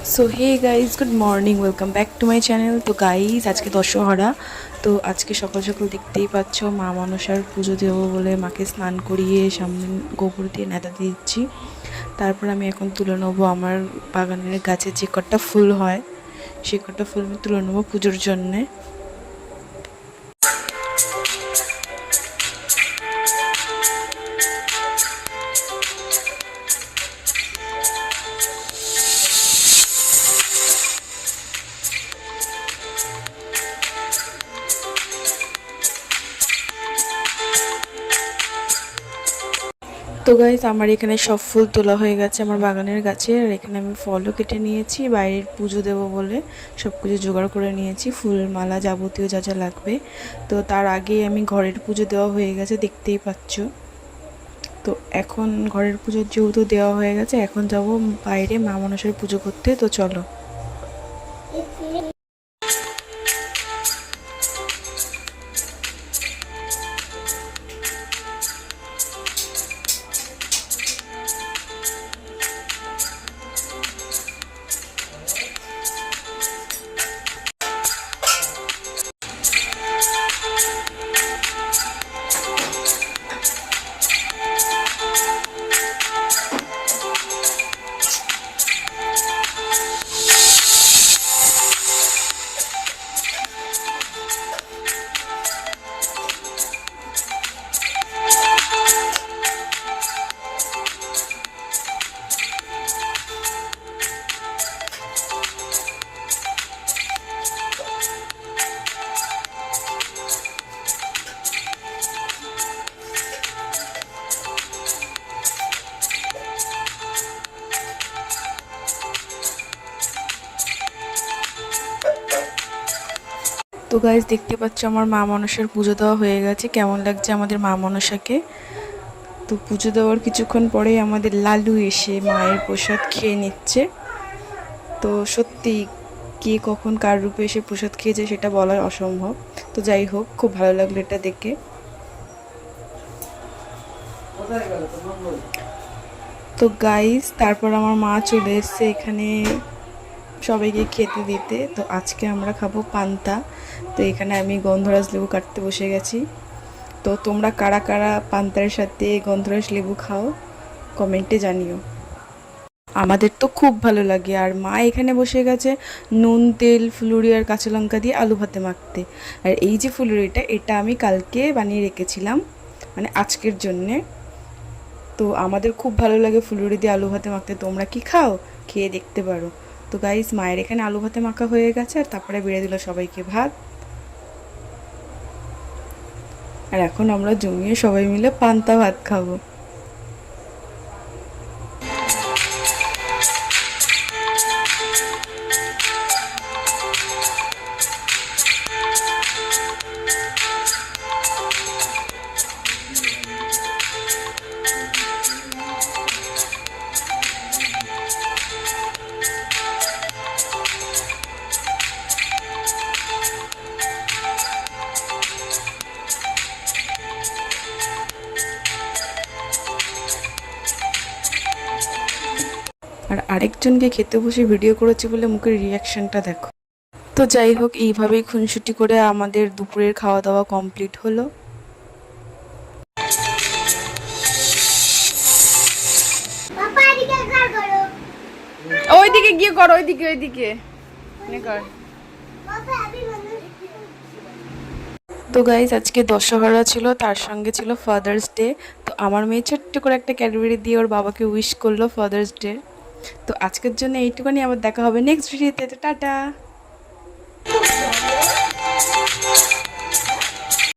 So hey guys, good morning, welcome back to my channel. তো guys, আজকে দশহরা। তো আজকে সকাল সকাল দেখতেই পাচ্ছ, মা মনসার পুজো দেবো বলে মাকে স্নান করিয়ে সামনে গোবর দিয়ে নেতা দিচ্ছি। তারপর আমি এখন তুলে নেবো আমার বাগানের গাছে যে কটা ফুল হয়, সে কটা ফুল আমি তুলে নেবো পুজোর জন্যে। তো গাইজ, আমার এখানে সব ফুল তোলা হয়ে গেছে আমার বাগানের গাছে। আর এখানে আমি ফলও কেটে নিয়েছি বাইরের পুজো দেবো বলে, সব কিছু জোগাড় করে নিয়েছি, ফুল মালা যাবতীয় যা যা লাগবে। তো তার আগেই আমি ঘরের পুজো দেওয়া হয়ে গেছে, দেখতেই পাচ্ছ। তো এখন ঘরের পুজো যেহেতু দেওয়া হয়ে গেছে, এখন যাব বাইরে মা মনসার পুজো করতে। তো চলো। তো গাইজ, দেখতে পাচ্ছ আমার মা মনসার পুজো দেওয়া হয়ে গেছে। কেমন লাগছে আমাদের মা মনসাকে? তো পুজো দেওয়ার কিছুক্ষণ পরেই আমাদের লালু এসে মায়ের প্রসাদ খেয়ে নিচ্ছে। তো সত্যি, কে কখন কার রূপে এসে প্রসাদ খেয়েছে সেটা বলা অসম্ভব। তো যাই হোক, খুব ভালো লাগলো এটা দেখে। তো গাইজ, তারপর আমার মা চলে এসছে এখানে সবাইকে খেতে দিতে। তো আজকে আমরা খাবো পান্তা। তো এখানে আমি গন্ধরাজ লেবু কাটতে বসে গেছি। তো তোমরা কারা কারা পান্তার সাথে গন্ধরাজ লেবু খাও, কমেন্টে জানিও। আমাদের তো খুব ভালো লাগে। আর মা এখানে বসে গেছে নুন, তেল, ফুলুরি আর কাঁচা লঙ্কা দিয়ে আলু ভাতে মাখতে। আর এই যে ফুলুরিটা, এটা আমি কালকে বানিয়ে রেখেছিলাম, মানে আজকের জন্যে। তো আমাদের খুব ভালো লাগে ফুলুরি দিয়ে আলু ভাতে মাখতে। তোমরা কি খাও? খেয়ে দেখতে পারো। তো গাইস, মায়ের এখানে আলু ভাতে মাখা হয়ে গেছে, আর তারপরে বেড়ে দিল সবাইকে ভাত। আর এখন আমরা জমিয়ে সবাই মিলে পান্তা ভাত খাবো। আর আরেকজনকে খেতে বসে ভিডিও করেছি বলে মুখের রিয়াকশনটা দেখো। তো যাই হোক, এইভাবেই খুনসুটি করে আমাদের দুপুরের খাওয়া দাওয়া কমপ্লিট হলো। ওইদিকে গিয়ে করো, ওইদিকে ওইদিকে কর। তো গাইজ, আজকে দশহরা ছিল, তার সঙ্গে ছিল ফাদার্স ডে। তো আমার মেয়ে ছোট্ট করে একটা ক্যাডবেরি দিয়ে ওর বাবাকে উইশ করলো ফাদার্স ডে। তো আজকের জন্য এইটুকুনি, আবার দেখা হবে নেক্সট ভিডিওতে। তো টাটা।